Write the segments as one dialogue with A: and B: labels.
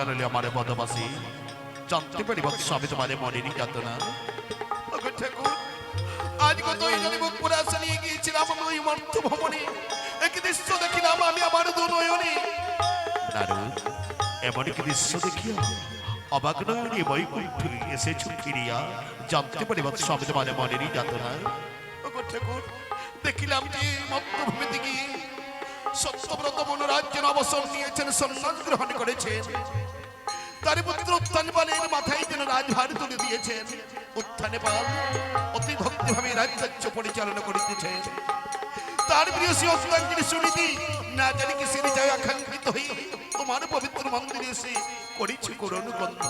A: জানালে আমার বদবাসী জানতে পারি বৎস আমি তোমার মনেরই যাতনা। ঠাকুর আজ কত জনে মুখ পুরে আসা নিয়ে গিয়েছিলাম ওই মর্ত ভবনে, এক দৃশ্য দেখিলাম আমি আমার দু নয়নে। নারদ এমন কি দৃশ্য দেখিয়া অবাক নয়নে বৈকুণ্ঠ এসেছ ফিরিয়া, জানতে পারি বৎস আমি তোমার মনেরই যাতনা। ঠাকুর দেখিলাম যে মর্তভূমিতে গিয়ে সত্যব্রত মনোরাজ্যের অবসর নিয়েছেন, সন্ন্যাস গ্রহণ করেছেন। তার পুত্র উত্থানপালের মাথায় যেন রাজভার তুলে দিয়েছেন। উত্থানপাল অতি ভক্তিভাবে রাজ্য পরিচালনা করিতেছেন। তার প্রিয় শ্রী অস্তাঙ্গিনী সুনীতি না জানি কি সিঁড়ি যায় আকাঙ্ক্ষিত হয়ে তোমার পবিত্র মন্দিরে এসে করেছি করুণ গন্ধ।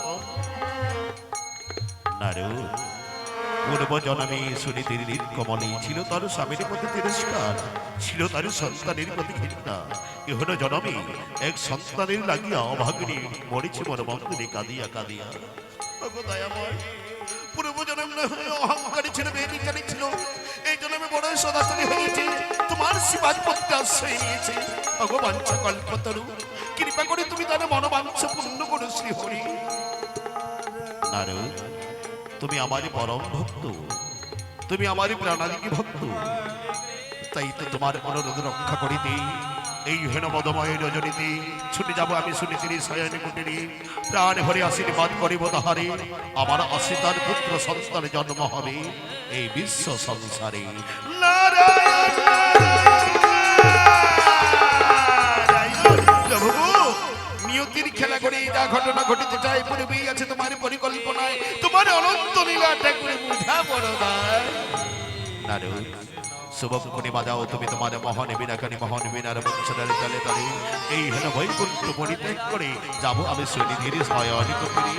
A: নারদ পূর্ব জন্মে সুনীতির নীলকমলে ছিল তার স্বামীর প্রতি তিরস্কার, ছিল তার সন্তানের প্রতি ঘৃণা। এহন জন্মে এক সন্তানের লাগিয়া অভাগিনী মরেছে মন মন্দিরে কাঁদিয়া কাঁদিয়া। দয়াময় পূর্ব জন্ম অহংকারী ছিল, বেবিচারী ছিল, এই জন্মে বড় সদাচারী হয়েছে, তোমার শিবাজ পত্রে আশ্রয় নিয়েছে। ভগবাঞ্ছা কল্পতরু কৃপা করে তুমি তার মনোবাঞ্ছা পূর্ণ করো শ্রী হরি। নারদ তুমি আমারই পরম ভক্ত, তুমি আমারই প্রাণাদিকে ভক্ত, তাই তো তোমার অনুরোধ রক্ষা করিতে এই হেন মদময় রজনীতে ছুটে যাব আমি সুনীতির শয়নে কুটিরে। প্রাণ ভরে আশীর্বাদ করিব তাহারে, আমার আশ্রিতার পুত্র সন্তান জন্ম হবে এই বিশ্ব সংসারে। নারায়ণ নিয়তির খেলা করে যা ঘটনা ঘটিতে চাই পূর্বেই আছে তোমার পরিকল্পনায়, তোমার অনন্ত লীলাটা করে বুঝা বড় নারদ শুভম কোণে বাজাও তুমি তোমার মহান বীণাকারী মহান বীণার বংশধারে তালে তালে এই হেন বৈকুণ্ঠ পরিত্যাগ করে যাব আমি সুনীতির শয়ন কুটিরে।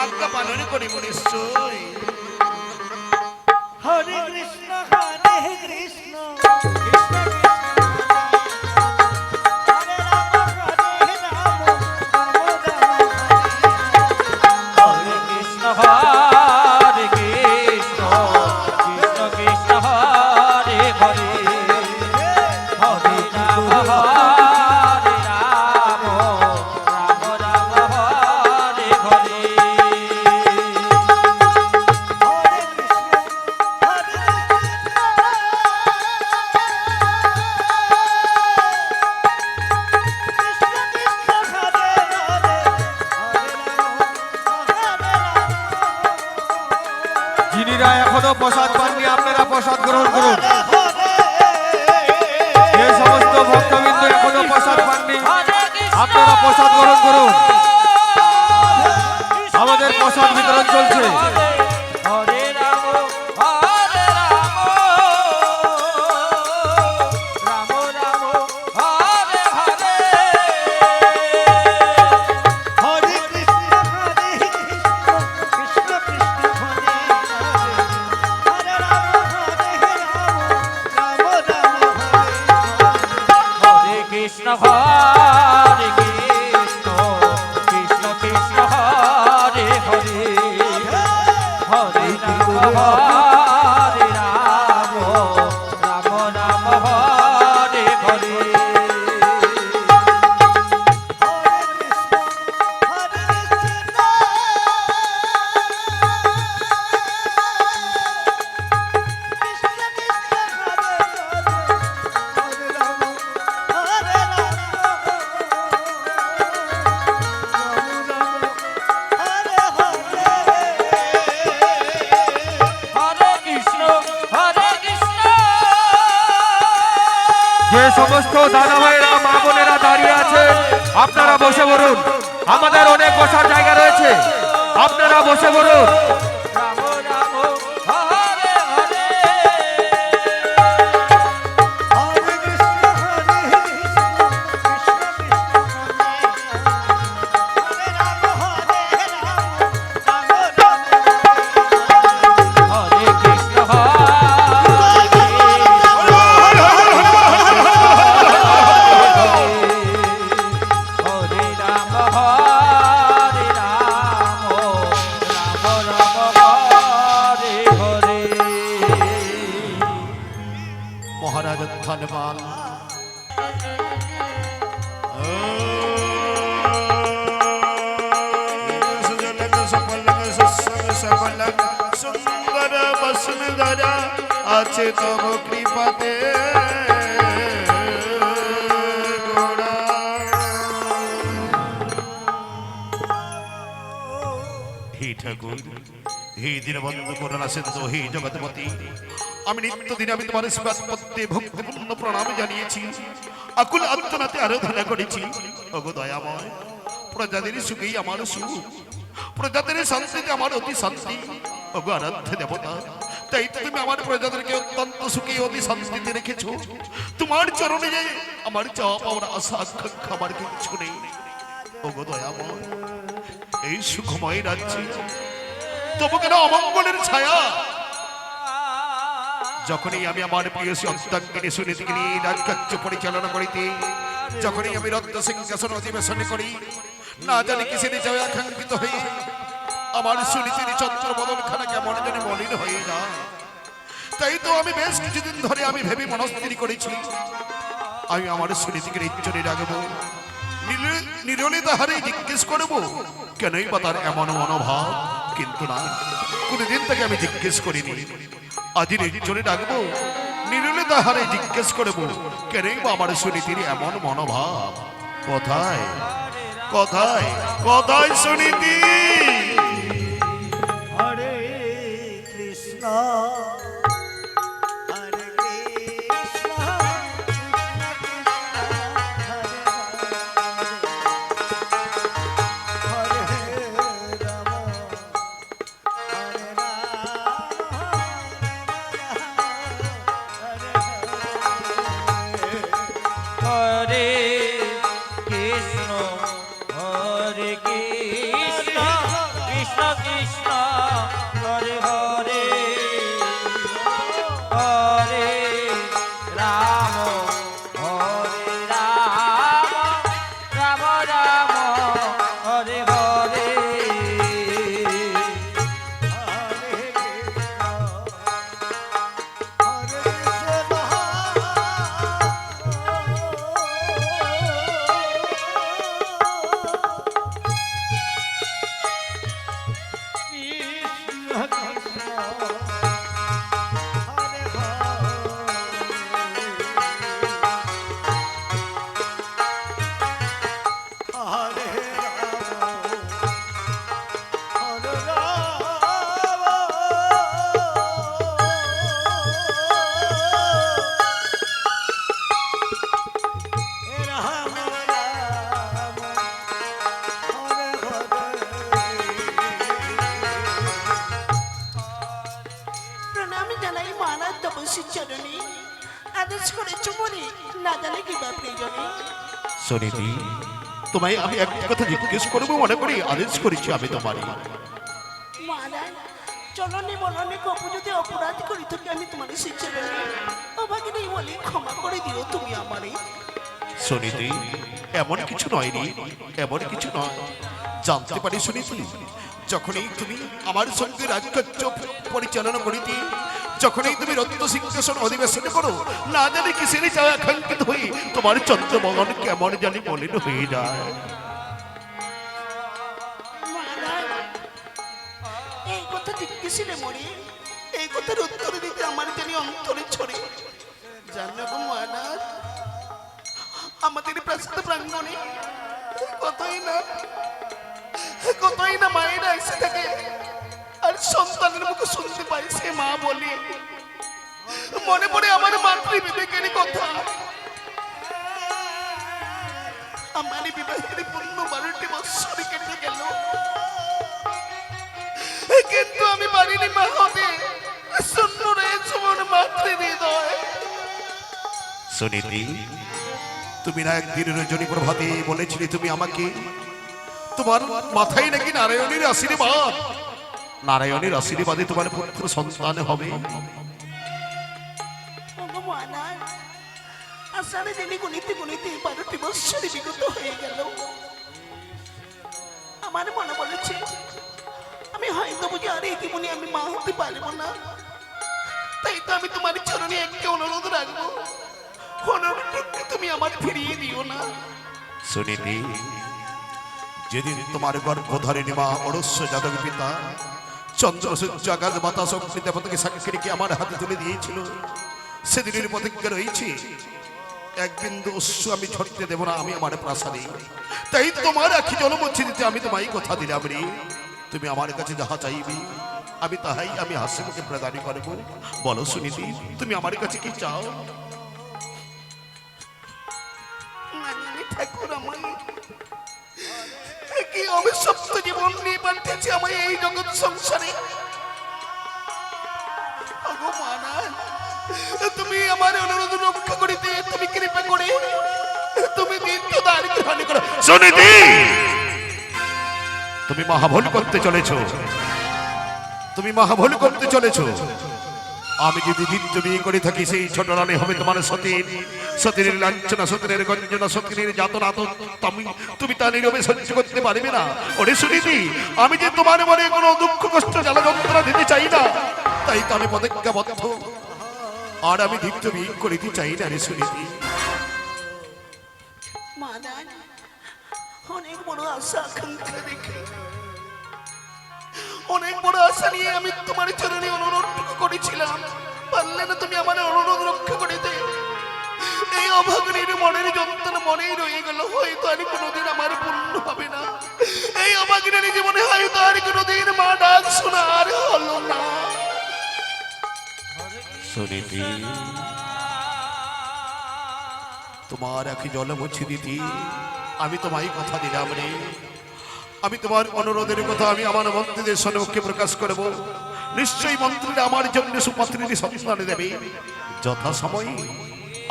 A: আজ্ঞা পালন করি নিশ্চয়।
B: হরে কৃষ্ণ হরে কৃষ্ণ
C: এখনো প্রসাদ পাননি আপনারা প্রসাদ গ্রহণ করুন। যে সমস্ত ভক্তবৃন্দ এখনো প্রসাদ পাননি আপনারা প্রসাদ গ্রহণ করুন। আমাদের প্রসাদ বিতরণ চলছে। যে সমস্ত দাদা ভাইরা মা বোনেরা দাঁড়িয়ে আছে আপনারা বসে পড়ুন। আমাদের অনেক বসার জায়গা রয়েছে, আপনারা বসে পড়ুন।
A: মহারাজ ধন্যবাদ। আছে তব কৃপাতে গোড়া। হে ঠাকুর, হে দীনবন্ধু করুণা সিন্ধু, হে জগৎপতি, আমি নিত্যদিন আমি তোমার সেবাত মধ্যে ভক্তিপূর্ণ প্রণাম জানিয়েছি, আকুল আত্মনাতে আরাধনা করেছি। ওগো দয়াময়, প্রজাদের সুখেই আমার সুখ, প্রজাদের শান্তিতে আমার অতি শান্তি। ওগো আরাধ্য দেবতা, তাই তো তুমি আমার প্রজাদেরকে অত্যন্ত সুখে অতি শান্তিতে রেখেছো। তোমার চরণে যে আমার চাওয়া পাওয়ার আশা আকাঙ্ক্ষা আমার কিছু নেই। ওগো দয়াময়, এই সুখময় রাজ্যে তবু কেন অমঙ্গলের ছায়া? যখনই আমি আমার প্রিয় সন্তানকে সুনীতিকে নিয়ে রাজকার্য পরিচালনা করিতে, যখনই আমি রত্ন সিংহাসন অধিবেশন করি, না জানি কিসের জয় আকাঙ্ক্ষিত হয়ে আমার সুনীতির চন্দ্র বদন খানা কেমন জানি মলিন হয়ে যায়। তাই তো আমি বেশ কিছুদিন ধরে আমি ভেবে মনস্থির করেছি, আমি আমার সুনীতিকে নির্জনে রাখবো, নিরলে তাহারে জিজ্ঞেস করবো কেনই বা তার এমন মনোভাব। কিন্তু না, কোনদিন তাকে আমি জিজ্ঞেস করিনি। আজ নির্জনে ডাকবো, নিরলে তাহারে জিজ্ঞেস করবো কেনই বা আমার সুনীতির এমন মনোভাব। কোথায় কোথায় কোথায় সুনীতি?
B: হরে কৃষ্ণ হরে কৃষ্ণ হরে রাম হরে
D: হরে কৃষ্ণ হরে কৃষ্ণ কৃষ্ণ কৃষ্ণ হরে হরে হরে রাম হরে রাম রাম রাম হরে হরে
E: প্রণাম জানাই মহারাজ তপস্বীর চরণে। আদেশ করেছ মনে, না জানে কি বা প্রয়োজনে।
A: সুনীতি, তোমায় আমি একটা কথা জিজ্ঞেস করবো মনে করি আদেশ করেছি আমি তোমার।
E: মহারাজ চলনে বলনে কপু যদি অপরাধ করি তোকে আমি তোমার সেই চরণে অভাগে নেই বলে ক্ষমা করে দিও তুমি আমারে।
A: সুনীতি, এমন কিছু নয় রে, এমন কিছু নয়। জানতে পারি সুনীতি, যখনই তুমি আমার সঙ্গে রাজকার্য পরিচালনা করিতে, যখনই তুমি রত্ন সিংহাসন অধিবেশন করো, না জানি কিসের চাওয়া আকাঙ্ক্ষিত হয়ে তোমার চন্দ্রমোহন কেমন জানি মলিন হয়ে যায়।
E: মহারাজ এই কথা জিজ্ঞেসিলে মরে, এই কথার উত্তর দিতে আমার জানি অন্তরে ছড়ে। জানো গো মহারাজ, আমাদের প্রাসাদ প্রাঙ্গণে কতই না মায়েরা এসে থাকে, আর সন্তানের মুখে শুনতে পাই সে মা বলে। মনে পড়ে আমার মাতৃ বিবেকের কথা। আমার বিবাহের 12টি বৎসর কেটে গেল, কিন্তু আমি পারিনি মা হতে। শূন্য রয়েছে আমার মাতৃ হৃদয়।
A: সুনীতি, তুমি না একদিন রজনী প্রভাতে বলেছিলে তুমি আমাকে তোমার মাথায় নাকি নারায়ণের আশীর্বাদ, নারায়ণের আশীর্বাদে তোমার পুত্র সন্তান হবে।
E: আষাঢ়ে দিনে গুনিতে গুনিতে 12টি বৎসর বিগত হয়ে গেল। আমার মনে বলেছে আমি হয়তো বুঝি আর এই জীবনে আমি মা হতে পারবো না। তাই তো আমি তোমার চরণে একটা অনুরোধ রাখবো, অনুরোধকে তুমি আমার ফিরিয়ে দিও না।
A: সুনীতি, যেদিন তোমার গর্ভধারিণী মা অরস্য যাদব পিতা চন্দ্র সূর্য আকাশ বাতাস অগ্নি দেবতাকে সাক্ষী রেখে আমার হাতে তুলে দিয়েছিল, সেদিনের প্রতিজ্ঞা রয়েছে এক বিন্দু অশ্রু আমি ঝরতে দেব না আমি আমার প্রাসাদে। তাই তোমার আখি জল মুছে দিতে আমি তোমায় কথা দিলাম রে, তুমি আমার কাছে যাহা চাইবে আমি তাহাই আমি হাসি মুখে প্রদান করবো। বলো সুনীতি, তুমি আমার কাছে কি চাও?
E: ঠাকুর আমার কি আমি সপ্ত জীবন নিয়ে পাঠিয়েছি আমায় এই জগৎ সংসারে। ওগো মহারাজ, তুমি আমার অনুরোধ রক্ষা করিতে তুমি কৃপা করে তুমি নিত্য দান গ্রহণ করো।
A: সুনীতি, তুমি মহাভুল করতে চলেছো, তুমি মহাভুল করতে চলেছো। আমি যদি দ্বিতীয় বিয়ে করে থাকি সেই ছোট রানী হবে তোমার সতীন, সতীনের লাঞ্ছনা, সতীনের গঞ্জনা, সতীনের যাতনা তুমি তা নীরবে সহ্য করতে পারবে না। ওরে সুনীতি, আমি যে তোমার মনে কোনো দুঃখ কষ্ট জ্বালা যন্ত্রণা দিতে চাই না, তাই তো আমি প্রতিজ্ঞাবদ্ধ, আর আমি দ্বিতীয় বিয়ে করিতে চাই না রে সুনীতি।
E: মহারাজ, অনেক বড় আশা আকাঙ্ক্ষা দেখে অনেক বড় আশা নিয়ে আমি তোমার চরণে অনুরোধ করেছিলাম, পারলে না তুমি আমার অনুরোধ রক্ষা করে দে। এই অভাগনীর মনের যন্ত্রণা মনেই রয়ে গেল, হয়তো আর কোনোদিন আমার পূর্ণ হবে না। এই অভাগনীর জীবনে হয়তো আর কোনোদিন মা ডাক শোনা আর হলো না।
A: সুনীতি, তোমার আখি জল মুছে দিতি আমি তোমায় কথা দিলাম রে, আমি তোমার অনুরোধের কথা আমি আমার মন্ত্রীদের সম্মুখে প্রকাশ করব। নিশ্চয়ই মন্ত্রীরা আমার জন্য সুপাত্রীর সন্ধান দেবে। যথা সময়ে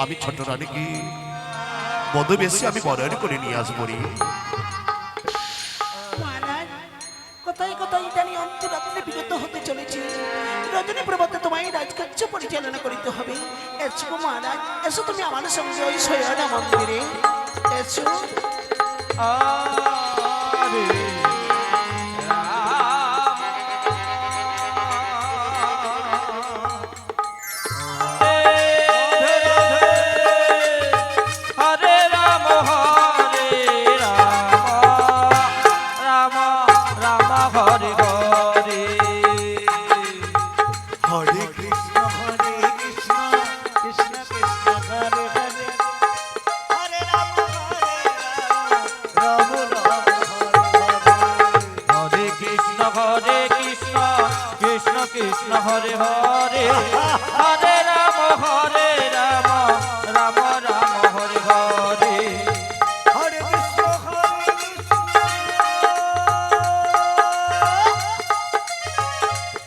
A: আমি ছোট রানীকে বধূ বেশি আমি বরণ করে নিয়ে আসবো রে।
E: মহারাজ, কোথায় কোথায় ইদানি অন্তরাত্মে বিগত হতে চলেছে। রজনী প্রভাতে তোমায় রাজকার্য পরিচালনা করিতে হবে। এসো গো মহারাজ, এসো তুমি আমার সঙ্গে ওই সৈয়দা মন্দিরে এসো।
D: হরে রাম হরে রাম রাম হরে হরে
B: হরে কৃষ্ণ কৃষ্ণ কৃষ্ণ হরে হরে, হরে রাম রাম রাম
D: হরে কৃষ্ণ কৃষ্ণ কৃষ্ণ হরে হরে, হরে রাম রাম রাম হরে হরে।
B: হরে কৃষ্ণ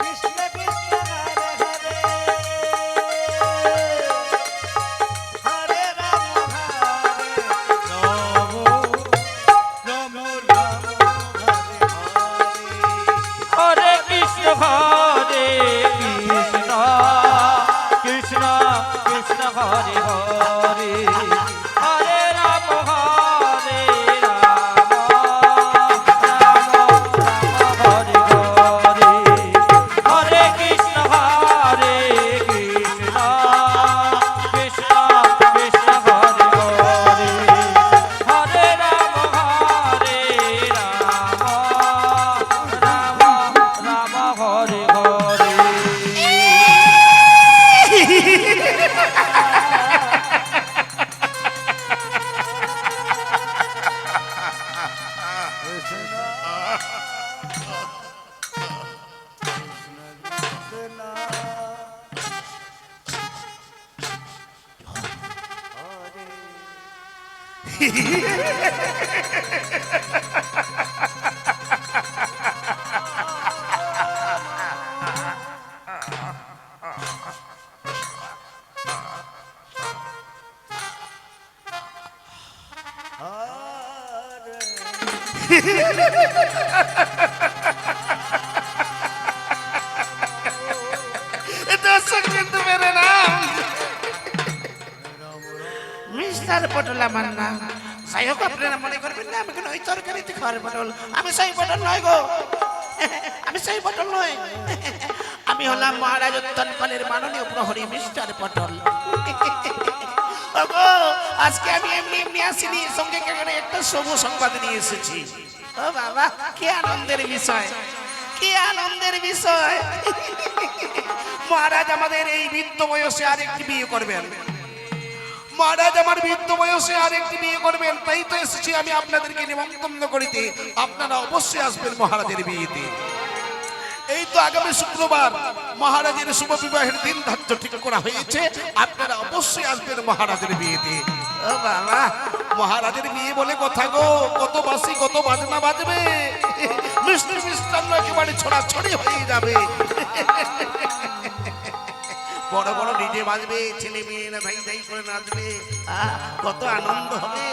B: কৃষ্ণ কৃষ্ণ হরে হরে, হরে রাম রাম রাম রাম হরে হরে।
D: হরে কৃষ্ণ কৃষ্ণ কৃষ্ণ হরে হরে, হরে রাম রাম রাম হরে হরে। হরে কৃষ্ণ কৃষ্ণ কৃষ্ণ কৃষ্ণ হরে হরে, হরে রাম রাম রাম হরে হরে।
E: দর্শক কিন্তু মেরে নাম মিস্টার পটল আমার নাম। যাই হোক, আপনারা মনে করবেন না আমি কোনো ওই তরকারিতে খাওয়ার পটল। আমি সেই পটল নয় গো, আমি সেই পটল নয়। আমি হলাম মহারাজ উত্তনপালের মাননীয় প্রহরী মিস্টার পটল। ওগো, আজকে আমি এমনি এমনি আসিনি, সঙ্গে একটা শুভ সংবাদ নিয়ে এসেছি। ও বাবা, কি আনন্দের বিষয়! কি আনন্দের বিষয়। মহারাজ আমাদের এই বৃদ্ধ বয়সে আরেকটি বিয়ে করবেন। মহারাজ আমার বৃদ্ধ বয়সে আরেকটি বিয়ে করবেন, তাই তো এসেছি আমি আপনাদেরকে নিমন্ত্রণ করিতে। আপনারা অবশ্যই আসবেন মহারাজের বিয়েতে। এই তো আগামী শুক্রবার মহারাজের শুভ বিবাহের দিন ধার্য ঠিক করা হয়েছে, আপনারা অবশ্যই আসবেন মহারাজের বিয়েতে। ও বাবা, মহারাজের বিয়ে বলে কথা গো, কত বাসি কত বাজনা বাজবে, মিষ্টি মিষ্টান্ন একেবারে ছড়াছড়ি হয়ে যাবে। বড় বড় ডিজে বাজবে, ছেলে মেয়েরা ধাই ধাই করে নাচবে, কত আনন্দ হবে।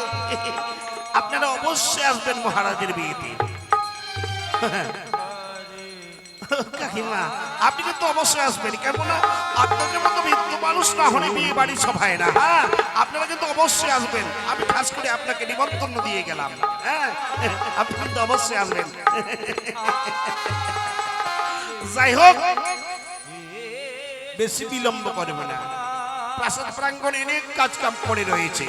E: আপনারা অবশ্যই আসবেন মহারাজের বিয়েতে। কাকিমা, আপনি কিন্তু অবশ্যই আসবেন, কেননা আপনাদের মতো বৃদ্ধ মানুষ না হলে বিয়ে বাড়ি সভায় না। হ্যাঁ, আপনারা কিন্তু অবশ্যই আসবেন, আমি খাস করে আপনাকে নিমন্ত্রণ দিয়ে গেলাম। হ্যাঁ, আপনি কিন্তু অবশ্যই আসবেন। যাই হোক, বেশি বিলম্ব করবে না, প্রাসাদ প্রাঙ্গণে অনেক কাজ কাম পড়ে রয়েছে।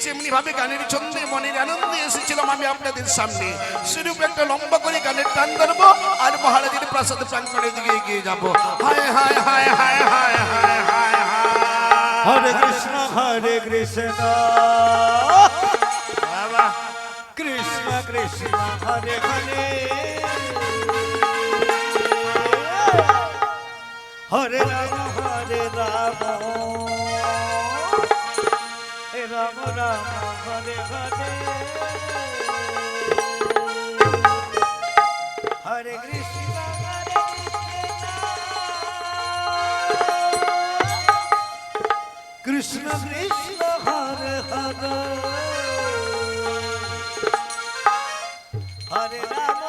E: যেমনি ভাবে গানের ছন্দে মনের আনন্দে এসেছিলাম আমি আপনাদের সামনে, সেরূপ একটা লম্বা করে গানের টান ধরবো আর মহারাজের প্রাসাদ প্রাঙ্গণের দিকে এগিয়ে যাবো। হায় হায় হায় হায় হায় হায় হায় হায়।
B: হরে কৃষ্ণ
E: বাবা,
B: কৃষ্ণ কৃষ্ণ হরে হরে, হরে রাম রাম রাম হরে হরে, হরে কৃষ্ণ কৃষ্ণ কৃষ্ণ হরে হরে, হরে রাম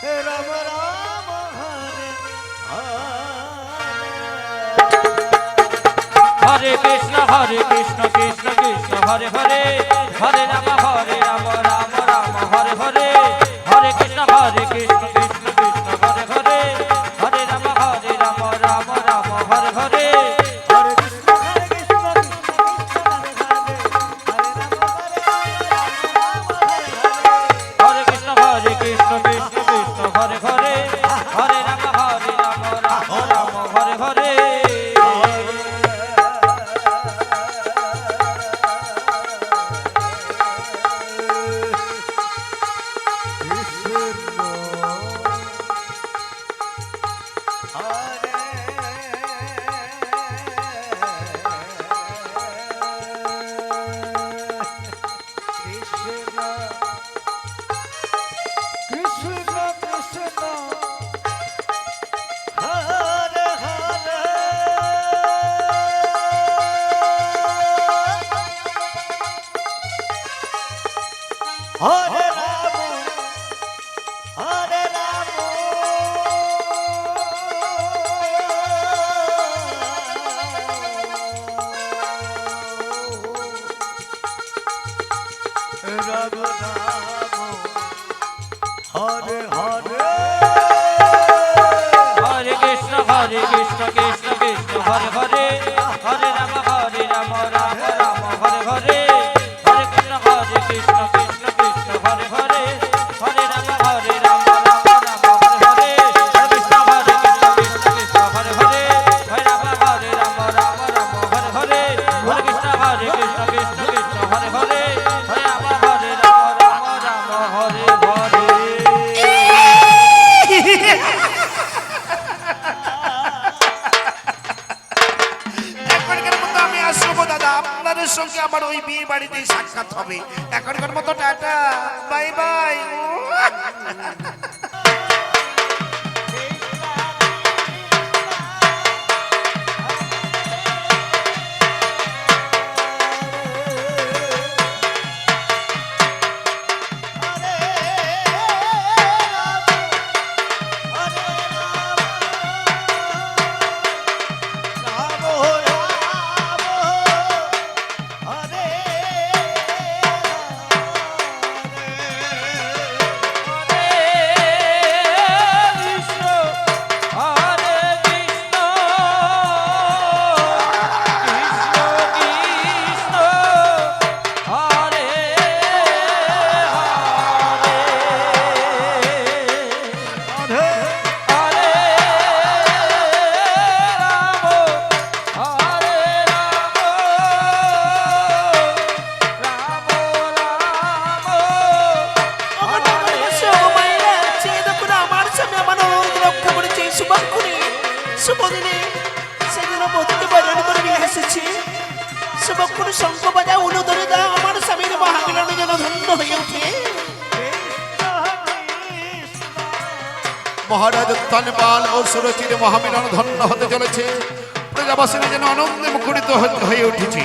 B: হে রাম রাম হরে
D: হরে কৃষ্ণ কৃষ্ণ কৃষ্ণ হরে হরে, হরে রাম রাম রাম হরে হরে, হরে কৃষ্ণ কৃষ্ণ কৃষ্ণ হরে হরে, হরে রাম রাম রাম হরে হরে,
B: হরে কৃষ্ণ কৃষ্ণ কৃষ্ণ হরে হরে,
D: হরে কৃষ্ণ কৃষ্ণ কৃষ্ণ হরে হরে, হরে রাম রাম হরে হরে।
B: হরে রাম হরে রাম, রাম রাম হরে হরে,
D: হরে কৃষ্ণ কৃষ্ণ কৃষ্ণ হরে হরে, হরে রাম রাম রাম হরে হরে, হরে কৃষ্ণ কৃষ্ণ কৃষ্ণ হরে হরে, হরে রাম রাম রাম হরে হরে, হরে কৃষ্ণ কৃষ্ণ হরে হরে, হরে রাম রাম রাম হরে হরে, হরে কৃষ্ণ কৃষ্ণ হরে হরে, হরে রাম রাম হরে হরে।
E: এখনকার মতো আমি আসবো দাদা, আপনাদের সঙ্গে আমার ওই বিয়ে বাড়িতেই সাক্ষাৎ হবে। এখনকার মতো টাটা, বাই বাই।
B: হরে
E: শুভ দিনে সেদিন বধূকে বরণ করে নিয়ে এসেছি। শুভক্ষণ শঙ্খ বাজা উলু ধরে দাও, আমার স্বামীর মহামিলনে যেন ধন্য হয়ে ওঠে।
A: মহারাজ তনপাল ও সুরচির মহামিলন ধন্য হতে চলেছে। প্রজাবাসীরা যেন আনন্দে মুখরিত হয়ে উঠেছে।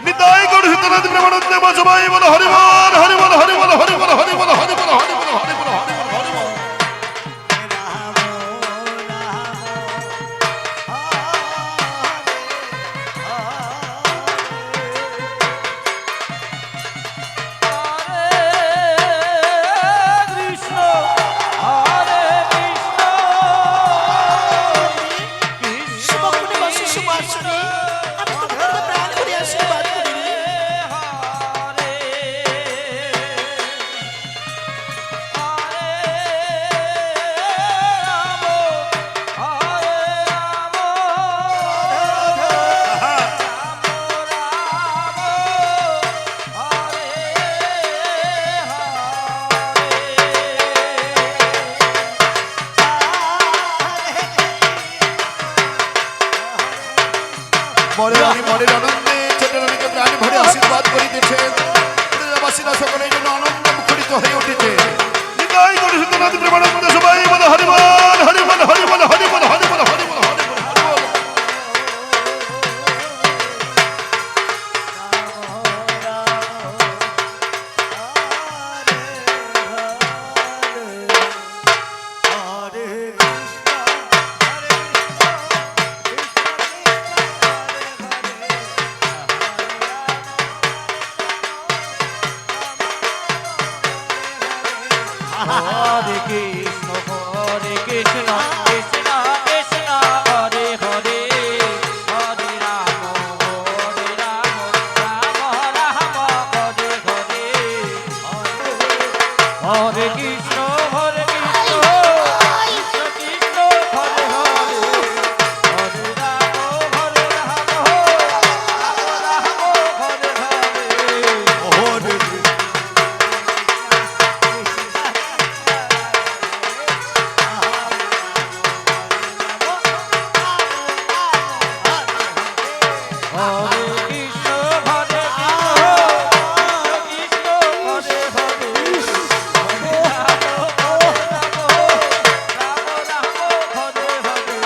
A: নিতাই গর্হিত নদী প্রেমানন্দে সবাই বলো হরি বল হরি বল হরি বল হরি বল হরি বল হরি বল হরি বল হরি বল হরি বল হরি বল।
D: কৃষ্ণ হরে কৃষ্ণ
E: শুভক্ষণে বসে সুবাসনে আমি তোমাকে প্রাণ করে আশীর্বাদ করি।
A: মনের আনন্দে ছোট রানীকে প্রাণ ভরে আশীর্বাদ করিতেছে। প্রজাবাসীরা সকলে যেন আনন্দে মুখরিত হয়ে উঠেছে। নিতাই গর্হিত নদী প্রেমানন্দে সবাই বলো হরি বল হরি বল হরি বল হরি বল হরি বল হরি বল হরি বল হরি বল।
D: হরে কৃষ্ণ কৃষ্ণ কৃষ্ণ হরে হরে হরে রাম রাম রাম হরে হরে হরে কৃষ্ণ কৃষ্ণ কৃষ্ণ হরে হরে হরে রাম হরে হরে হরে কৃষ্ণ হরে কৃষ্ণ কৃষ্ণ হরে হরে হরে রাম হরে হরে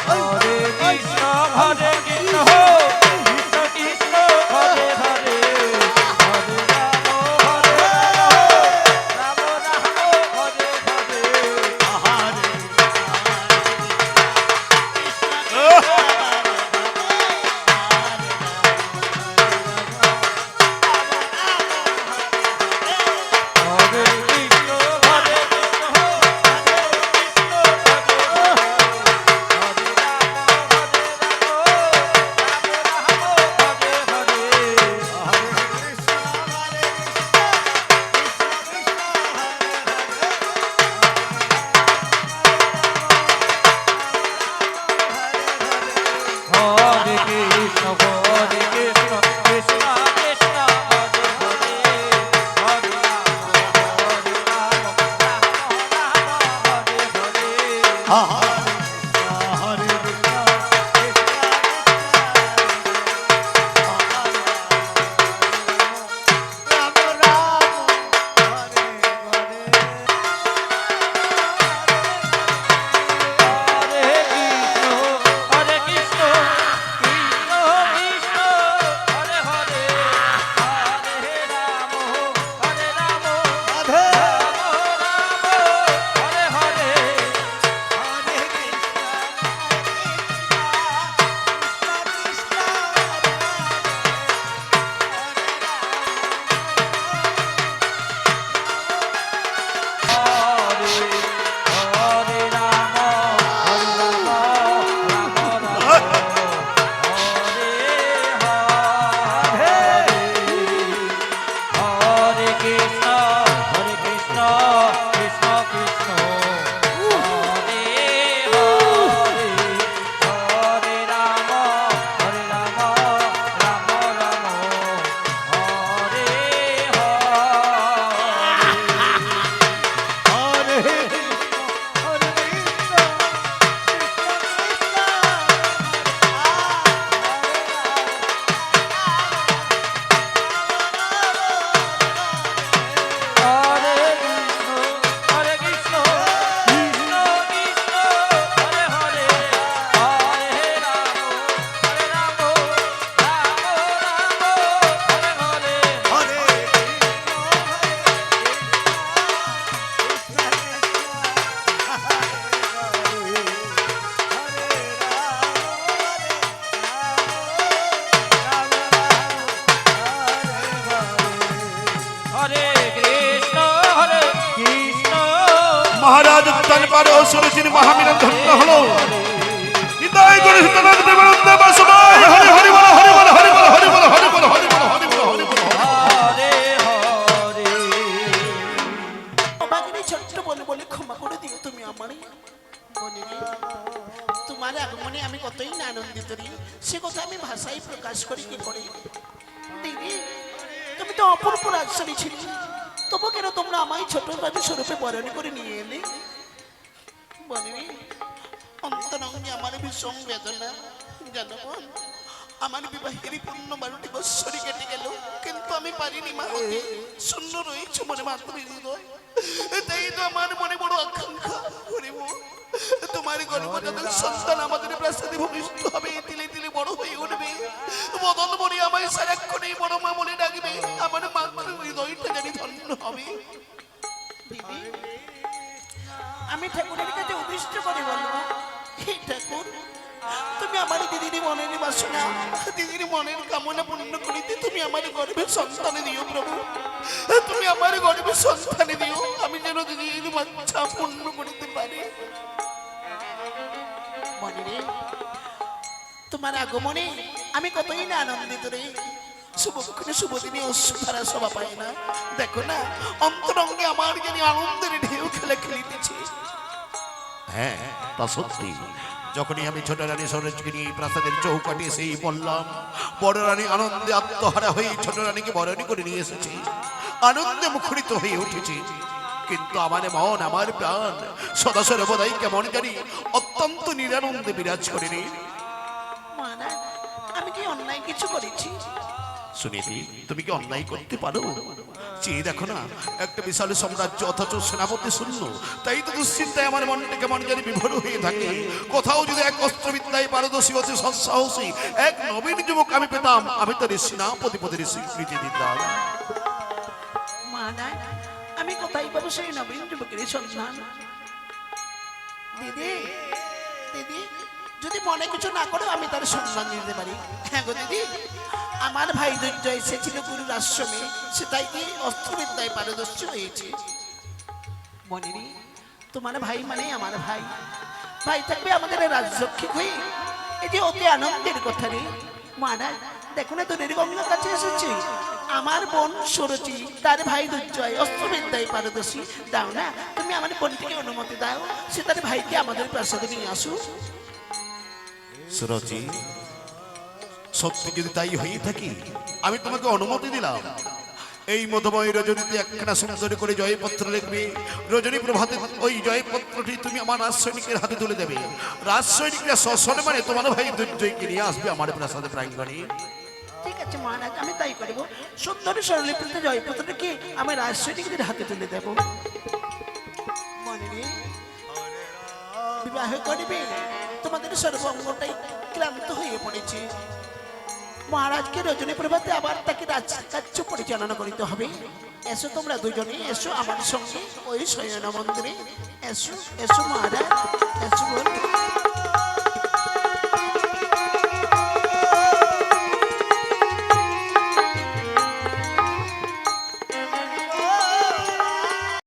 D: হরে কৃষ্ণ হরে কৃষ্ণ কৃষ্ণ কৃষ্ণ হরে হরে হরে রাম
A: পারে সুরচির মহামিলন ধন্য হলো নিতাই করে সীতানাথ দেবের দেবা সবাই হরি হরি বল হরি বল হরি বল হরি বল হরি বল হরি বল হরি বল হরি বল
D: হরে হরে
E: আমাকে এই ছোট্ট বলে বলে ক্ষমা করে দিও তুমি আমারই বলে রে তোমার আগমনে আমি কতই না আনন্দিত রে সে কথা আমি ভাষায় প্রকাশ করি কি করে দিদি তুমি তো অপূর্ব রাজশালী ছিলে তবু কেন তোমরা আমায় ছোট বাবু স্বরূপে বরণ করে নিয়ে এলে বলে রে অন্তরঙ্গে আমার ভীষণ বেদনা জানো বোন আমার বিবাহের পূর্ণ 12টি বৎসরই কেটে গেল কিন্তু আমি পারিনি মা হতে শূন্য রয়েছে মনে মাত্র হৃদয় তাই তো আমার মনে বড় আকাঙ্ক্ষা করিব তোমার গর্ভজাতক সন্তান আমাদের প্রাসাদে ভূমিষ্ঠ হবে তিলে তিলে বড় হয়ে উঠবে বদল বলি আমায় সারাক্ষণে বড় মা বলে ডাকবে আমার মাতৃ হৃদয়টা জানি ধন্য হবে দিদি আমি ঠাকুরের কাছে উদ্দিষ্ট করে বলবো হে ঠাকুর তুমি আমার দিদির মনের বাসনা দিদির মনের কামনা পূর্ণ করিতে তুমি আমার গর্ভে সন্তান দিও প্রভু তুমি আমার গর্ভে সন্তান দিও আমি যেন দিদির বাচ্চা পূর্ণ করিতে পারি মনে রে তোমার আগমনে আমি কতই না আনন্দিত রে শুভক্ষণে শুভদিনে অশ্রুধারা শোভা পায় না দেখো না অন্তরঙ্গে আমার জানি আনন্দের ঢেউ খেলে খেলিতেছে
A: হ্যাঁ তা সত্যি যখনই আমি ছোট রানী সরোজকে নিয়ে প্রাসাদের চৌকাঠে এসেই বললাম বড় রানী আনন্দে আত্মহারা হয়ে ছোট রানীকে বরণী করে নিয়ে এসেছে আনন্দে মুখরিত হয়ে উঠেছে কিন্তু আমার মন আমার প্রাণ সদা সর্বদাই কেমন জানি অত্যন্ত নিরানন্দে বিরাজ করে রে
E: মানা আমি কি অন্যায় কিছু করেছি
A: সুনীতি তুমি কি অন্যায় করতে পারো চেয়ে দেখো না একটা বিশাল সাম্রাজ্য অথচ সেনাপতি শূন্য তাই তো দুশ্চিন্তায় আমার মনটা কেমন জানি বিভোর হয়ে থাকে কোথাও যদি এক অস্ত্রবিদ্যায় পারদর্শী অতি সৎসাহসী এক নবীন যুবক আমি পেতাম আমি তো সেনাপতিপদের স্বীকৃতি দিতাম
E: মানা আমি কোথায় পাবো সেই নবীন যুবকের সন্ধান দিদি দিদি যদি মনে কিছু না করো আমি তার সন্ধান দিতে পারি হ্যাঁ গো দিদি আমার ভাই দুর্জয় এসেছিল গুরুর আশ্রমে সে তাই কি অস্ত্রবিদ্যায় পারদর্শী হয়েছে মনে নেই তোমার ভাই মানে আমার ভাই ভাই থাকবে আমাদের রাজরক্ষী হয়ে এই যে অতি আনন্দের কথা রে মানা দেখো না তোর গঙ্গার কাছে এসেছে আমার বোন সরচি তার ভাই দুর্জয় অস্ত্রবিদ্যায় পারদর্শী দাও না তুমি আমার বোনটিকে অনুমতি দাও সে তার ভাইকে আমাদের প্রাসাদে নিয়ে আসুক
A: সুরচি সত্যি যদি তাই হয়ে থাকি আমি তোমাকে অনুমতি দিলাম এই মধুময় রজনীতে একখানা সুন্দর করে জয়পত্র লিখবে রজনী প্রভাতে ওই জয়পত্রটি তুমি আমার রাজসৈনিকের হাতে তুলে দেবে রাজসৈনিকরা সশনে মানে তোমার ভাই দুর্জয়কে নিয়ে আসবে আমার প্রাসাদে প্রাঙ্গণে
E: ঠিক আছে মহারাজ আমি তাই করবো সুন্দর স্বরলিপিতে জয়পত্রটাকে আমি রাজসৈনিকদের হাতে তুলে দেব মনে নেই বিবাহ করবে তোমাদের সর্বঙ্গটাই ক্লান্ত হয়ে পড়েছে মহারাজকে রজনী প্রভাতে আবার তাকে রাজকার্য পরিচালনা করিতে হবে এসো তোমরা দুজনে এসো আমার সঙ্গে ওই শয়ন মন্দিরে এসো এসো মহারাজ এসো বল